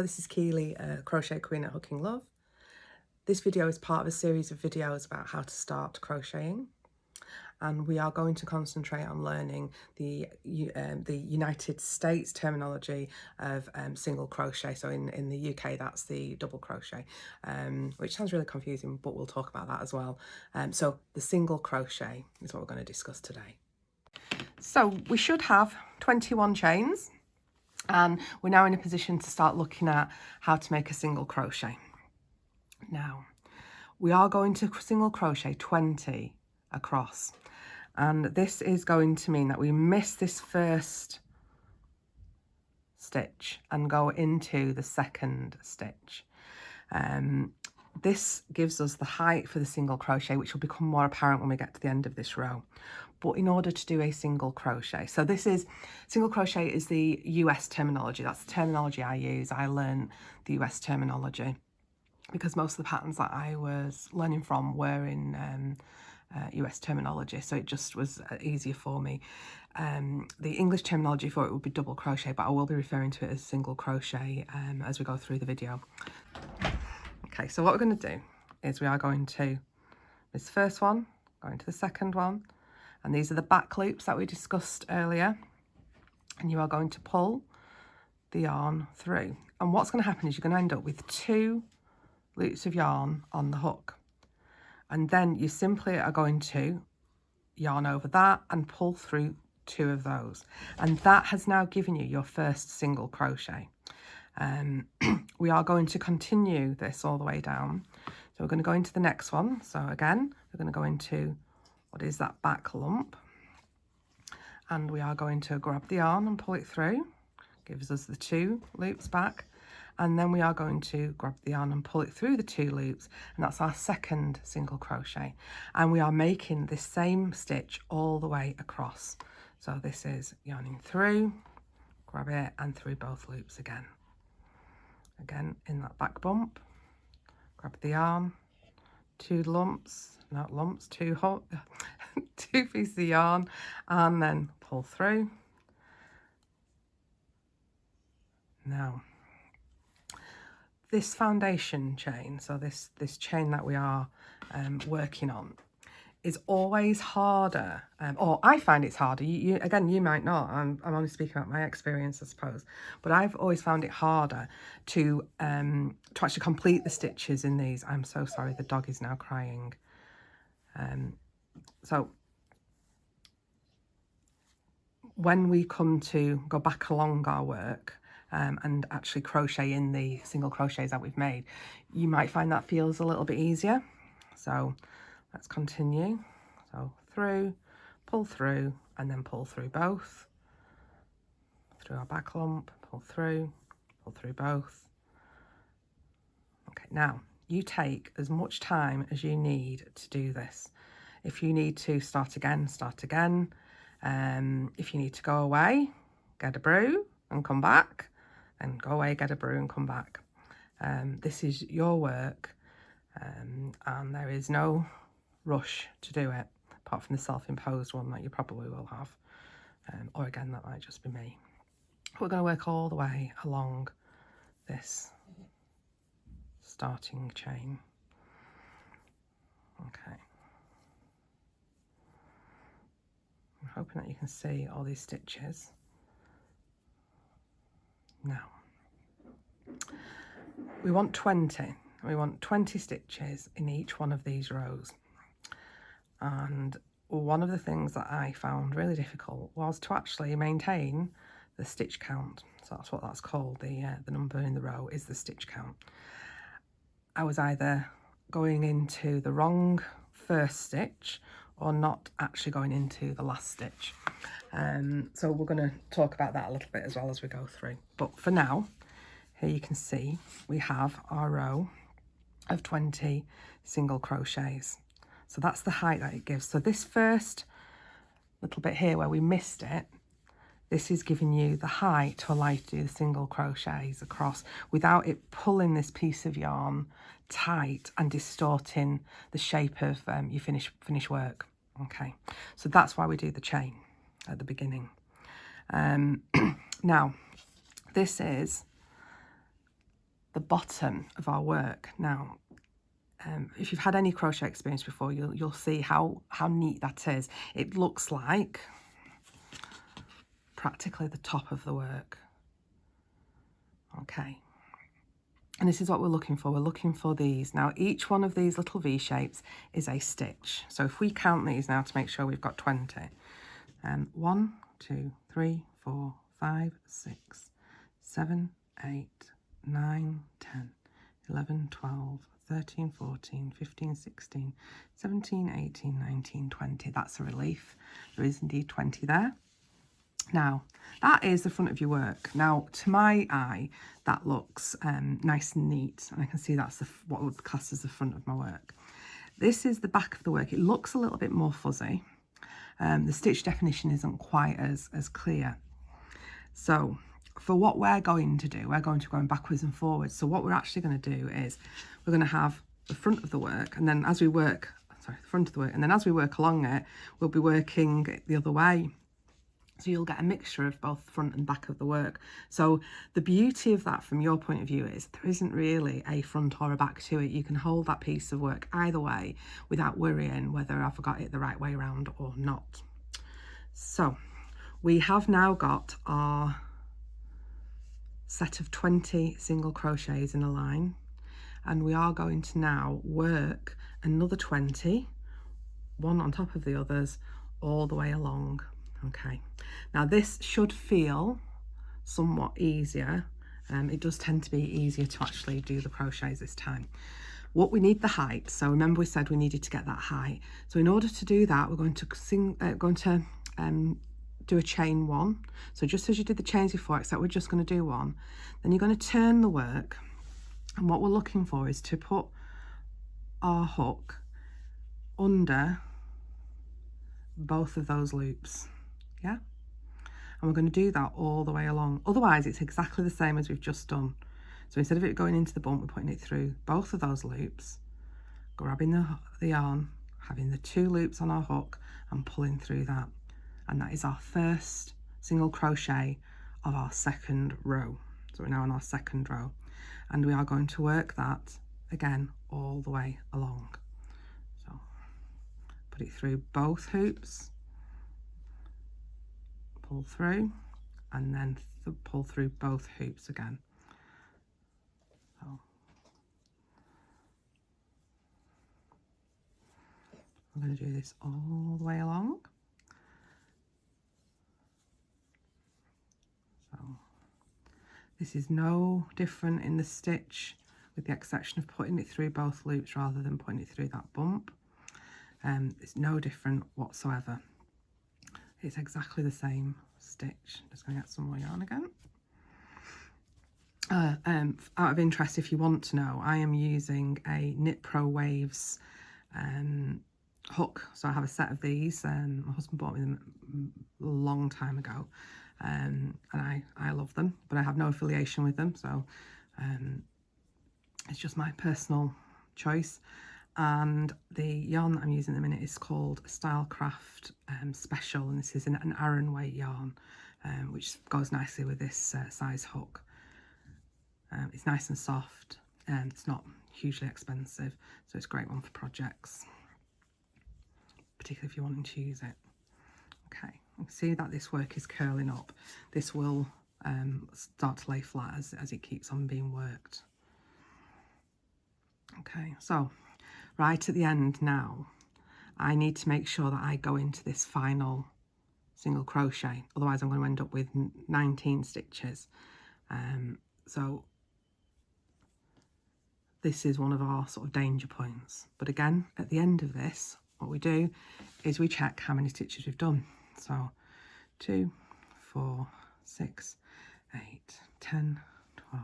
this is Keely, Crochet Queen at Hooking Love. This video is part of a series of videos about how to start crocheting, and we are going to concentrate on learning the United States terminology of single crochet. So in the UK, that's the double crochet, which sounds really confusing, but we'll talk about that as well. So the single crochet is what we're going to discuss today. So we should have 21 chains. And we're now in a position to start looking at how to make a single crochet. Now, we are going to single crochet 20 across. And this is going to mean that we miss this first stitch and go into the second stitch. This gives us the height for the single crochet, which will become more apparent when we get to the end of this row. But in order to do a single crochet, so single crochet is the US terminology. That's the terminology I use. I learned the US terminology because most of the patterns that I was learning from were in US terminology, so it just was easier for me. The English terminology for it would be double crochet, but I will be referring to it as single crochet as we go through the video. Okay, so what we're going to do is we are going to this first one, going to the second one, and these are the back loops that we discussed earlier, and you are going to pull the yarn through. And what's going to happen is you're going to end up with 2 loops of yarn on the hook, and then you simply are going to yarn over that and pull through 2 of those, and that has now given you your first single crochet. We are going to continue this all the way down, so we're going to go into the next one. So again, we're going to go into what is that back lump, and we are going to grab the yarn and pull it through, gives us the 2 loops back, and then we are going to grab the yarn and pull it through the 2 loops, and that's our second single crochet. And we are making this same stitch all the way across. So this is yarning through, grab it, and through both loops again in that back bump, grab the yarn, 2 lumps, not lumps, 2 pieces of yarn, and then pull through. Now this foundation chain, so this chain that we are working on, is always harder, or I find it's harder. You might not. I'm only speaking about my experience, I suppose, but I've always found it harder to actually complete the stitches in these. I'm so sorry, the dog is now crying. So when we come to go back along our work and actually crochet in the single crochets that we've made, you might find that feels a little bit easier. So let's continue. So through, pull through, and then pull through both. Through our back lump, pull through both. Okay, now you take as much time as you need to do this. If you need to start again, start again. If you need to go away, get a brew and come back, and go away, get a brew and come back. This is your work, and there is no rush to do it, apart from the self-imposed one that you probably will have, or again, that might just be me. We're going to work all the way along this starting chain. Okay. I'm hoping that you can see all these stitches. Now, we want 20. We want 20 stitches in each one of these rows. And one of the things that I found really difficult was to actually maintain the stitch count. So that's what that's called. The number in the row is the stitch count. I was either going into the wrong first stitch or not actually going into the last stitch. So we're going to talk about that a little bit as well as we go through. But for now, here you can see we have our row of 20 single crochets. So that's the height that it gives. So this first little bit here where we missed it, this is giving you the height to allow you to do the single crochets across without it pulling this piece of yarn tight and distorting the shape of your finished work. Okay, so that's why we do the chain at the beginning. Now, this is the bottom of our work. Now, if you've had any crochet experience before, you'll see how neat that is. It looks like practically the top of the work. Okay. And this is what we're looking for. We're looking for these. Now, each one of these little V shapes is a stitch. So if we count these now to make sure we've got 20. 1, 2, 3, 4, 5, 6, 7, 8, 9, 10, 11, 12, 13, 14, 15, 16, 17, 18, 19, 20. That's a relief. There is indeed 20 there. Now, that is the front of your work. Now, to my eye, that looks nice and neat. And I can see that's what I would class as the front of my work. This is the back of the work. It looks a little bit more fuzzy. The stitch definition isn't quite as clear. So, for what we're going to do, we're going to go backwards and forwards. So what we're actually going to do is we're going to have the front of the work, and then as we work, the front of the work, and then as we work along it, we'll be working the other way. So you'll get a mixture of both front and back of the work. So the beauty of that from your point of view is there isn't really a front or a back to it. You can hold that piece of work either way without worrying whether I've got it the right way around or not. So we have now got our set of 20 single crochets in a line, and we are going to now work another 20, one on top of the others, all the way along. Okay, now this should feel somewhat easier. It does tend to be easier to actually do the crochets this time. What we need the height. So remember we said we needed to get that height. So in order to do that, we're going to do a chain 1. So just as you did the chains before, except we're just going to do 1. Then you're going to turn the work, and what we're looking for is to put our hook under both of those loops. Yeah, and we're going to do that all the way along. Otherwise it's exactly the same as we've just done. So instead of it going into the bump, we're putting it through both of those loops, grabbing the yarn, having the 2 loops on our hook and pulling through that. And that is our first single crochet of our second row. So we're now on our second row, and we are going to work that again all the way along. So put it through both hoops, pull through, and then pull through both hoops again. So I'm going to do this all the way along. So this is no different in the stitch, with the exception of putting it through both loops rather than putting it through that bump. It's no different whatsoever. It's exactly the same stitch. Just going to get some more yarn again. Out of interest, if you want to know, I am using a Knit Pro Waves hook. So I have a set of these. My husband bought me them a long time ago, and I love them, but I have no affiliation with them. So it's just my personal choice. And the yarn that I'm using at the minute is called Stylecraft Special, and this is an Aran weight yarn, which goes nicely with this size hook. It's nice and soft, and it's not hugely expensive, so it's a great one for projects, particularly if you're wanting to use it. Okay, you can see that this work is curling up. This will start to lay flat as it keeps on being worked. Okay, so right at the end now, I need to make sure that I go into this final single crochet, otherwise I'm going to end up with 19 stitches. So this is one of our sort of danger points. But again, at the end of this, what we do is we check how many stitches we've done. So 2, 4, 6, 8, 10, 12,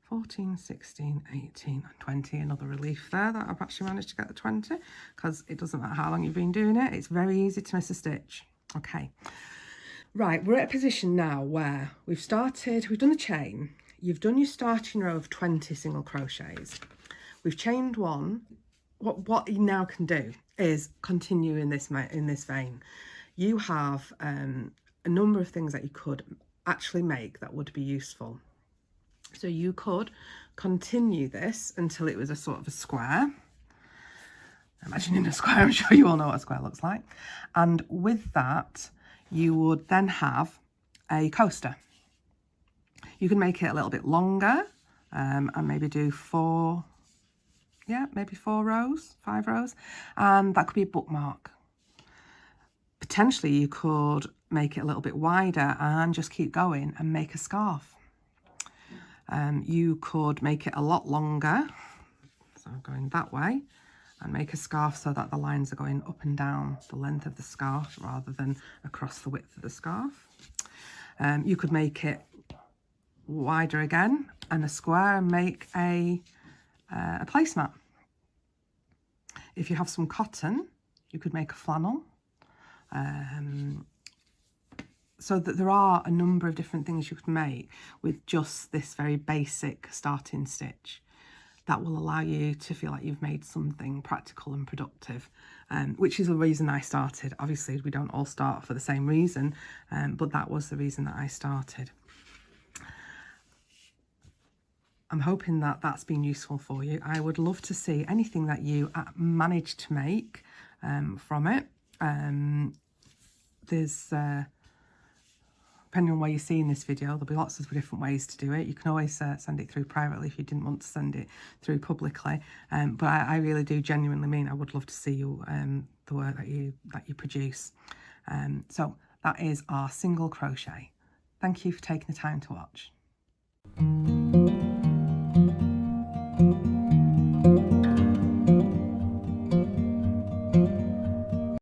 14, 16, 18, and 20. Another relief there that I've actually managed to get the 20, because it doesn't matter how long you've been doing it, it's very easy to miss a stitch. Okay, right, we're at a position now where we've done the chain, you've done your starting row of 20 single crochets, we've chained 1. What you now can do is continue in this vein. You have a number of things that you could actually make that would be useful. So you could continue this until it was a sort of a square. Imagining a square, I'm sure you all know what a square looks like. And with that, you would then have a coaster. You can make it a little bit longer and maybe do maybe 4 rows, 5 rows, and that could be a bookmark. Potentially you could make it a little bit wider and just keep going and make a scarf. You could make it a lot longer, so going that way, and make a scarf so that the lines are going up and down the length of the scarf rather than across the width of the scarf. You could make it wider again and a square and make a placemat. If you have some cotton, you could make a flannel. So that there are a number of different things you could make with just this very basic starting stitch that will allow you to feel like you've made something practical and productive, which is the reason I started. Obviously, we don't all start for the same reason, but that was the reason that I started. I'm hoping that that's been useful for you. I would love to see anything that you managed to make from it. There's depending on where you're seeing this video, there'll be lots of different ways to do it. You can always send it through privately if you didn't want to send it through publicly. But I really do genuinely mean I would love to see you the work that you produce. So that is our single crochet. Thank you for taking the time to watch.